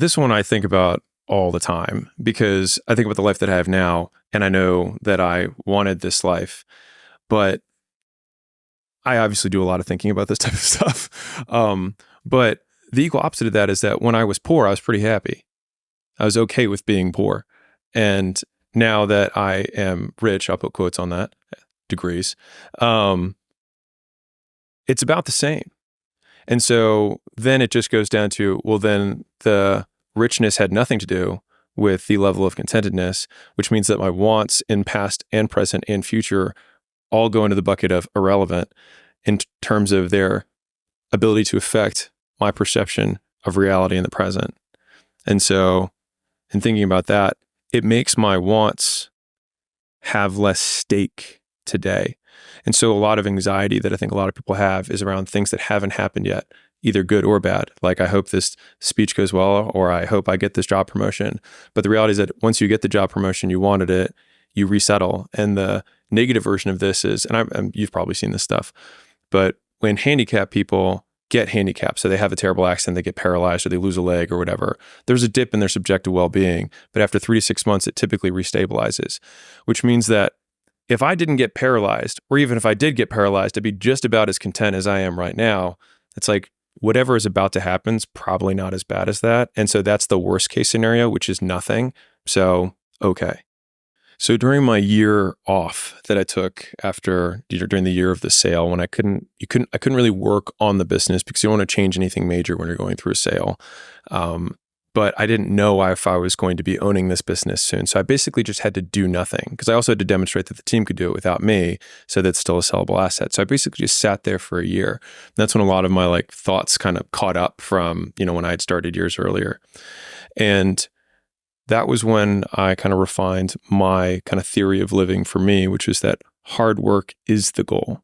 this one I think about all the time because I think about the life that I have now, and I know that I wanted this life, but I obviously do a lot of thinking about this type of stuff. But the equal opposite of that is that when I was poor, I was pretty happy. I was okay with being poor. And now that I am rich, I'll put quotes on that, degrees, it's about the same. And so then it just goes down to, well, then the richness had nothing to do with the level of contentedness, which means that my wants in past and present and future all go into the bucket of irrelevant in terms of their ability to affect my perception of reality in the present. And so in thinking about that, it makes my wants have less stake today. And so a lot of anxiety that I think a lot of people have is around things that haven't happened yet, either good or bad. Like, I hope this speech goes well, or I hope I get this job promotion. But the reality is that once you get the job promotion, you wanted it, you resettle. And the negative version of this is, and you've probably seen this stuff, but when handicapped people get handicapped, so they have a terrible accident, they get paralyzed or they lose a leg or whatever, there's a dip in their subjective well-being. But after 3 to 6 months, it typically restabilizes, which means that if I didn't get paralyzed, or even if I did get paralyzed, I'd be just about as content as I am right now. It's like whatever is about to happen is probably not as bad as that. And so that's the worst case scenario, which is nothing. So, okay. So during my year off that I took after, during the year of the sale, when I couldn't really work on the business because you don't want to change anything major when you're going through a sale. But I didn't know if I was going to be owning this business soon. So I basically just had to do nothing because I also had to demonstrate that the team could do it without me. So that's still a sellable asset. So I basically just sat there for a year. And that's when a lot of my thoughts kind of caught up from, when I had started years earlier. And that was when I kind of refined my kind of theory of living for me, which is that hard work is the goal.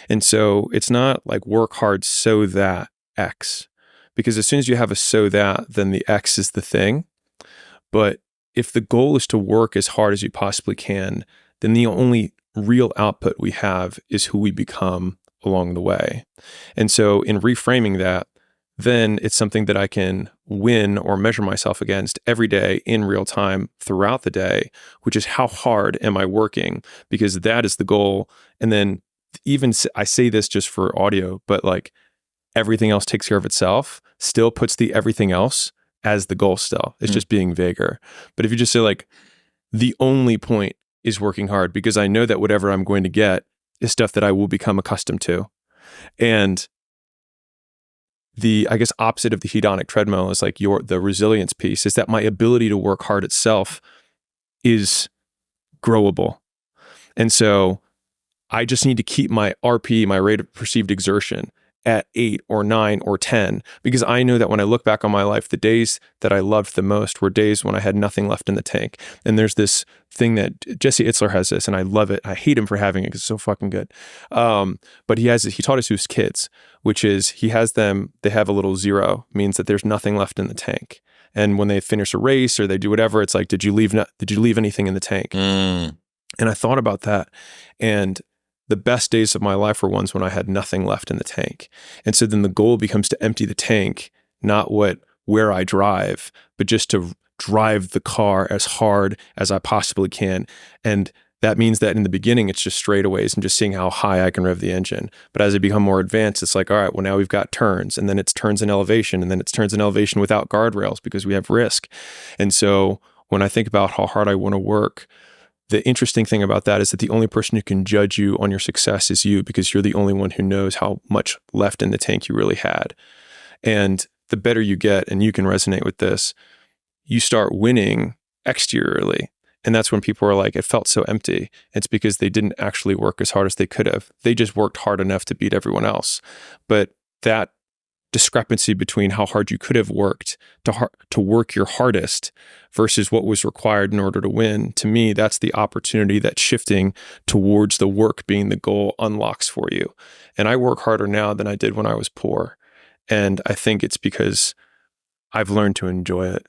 And so it's not like work hard so that X. Because as soon as you have a so that, then the X is the thing. But if the goal is to work as hard as you possibly can, then the only real output we have is who we become along the way. And so in reframing that, then it's something that I can win or measure myself against every day in real time throughout the day, which is how hard am I working? Because that is the goal. And then even I say this just for audio, but everything else takes care of itself, still puts the everything else as the goal still. It's just being vaguer. But if you just say the only point is working hard because I know that whatever I'm going to get is stuff that I will become accustomed to. And the, I guess, opposite of the hedonic treadmill is the resilience piece is that my ability to work hard itself is growable. And so I just need to keep my RP, my rate of perceived exertion, at 8 or 9 or 10, because I know that when I look back on my life, the days that I loved the most were days when I had nothing left in the tank. And there's this thing that Jesse Itzler has this, and I love it. I hate him for having it because it's so fucking good. But he taught it to his kids, which is they have a little zero, means that there's nothing left in the tank. And when they finish a race or they do whatever, it's like, did you leave anything in the tank? And I thought about that, and the best days of my life were ones when I had nothing left in the tank. And so then the goal becomes to empty the tank, not where I drive, but just to drive the car as hard as I possibly can. And that means that in the beginning, it's just straightaways and just seeing how high I can rev the engine. But as I become more advanced, it's like, all right, well, now we've got turns, and then it's turns in elevation, and then it's turns in elevation without guardrails because we have risk. And so when I think about how hard I want to work, the interesting thing about that is that the only person who can judge you on your success is you, because you're the only one who knows how much left in the tank you really had. And the better you get, and you can resonate with this, you start winning exteriorly. And that's when people are like, it felt so empty. It's because they didn't actually work as hard as they could have. They just worked hard enough to beat everyone else. But that discrepancy between how hard you could have worked to work your hardest versus what was required in order to win, to me, that's the opportunity that shifting towards the work being the goal unlocks for you. And I work harder now than I did when I was poor. And I think it's because I've learned to enjoy it.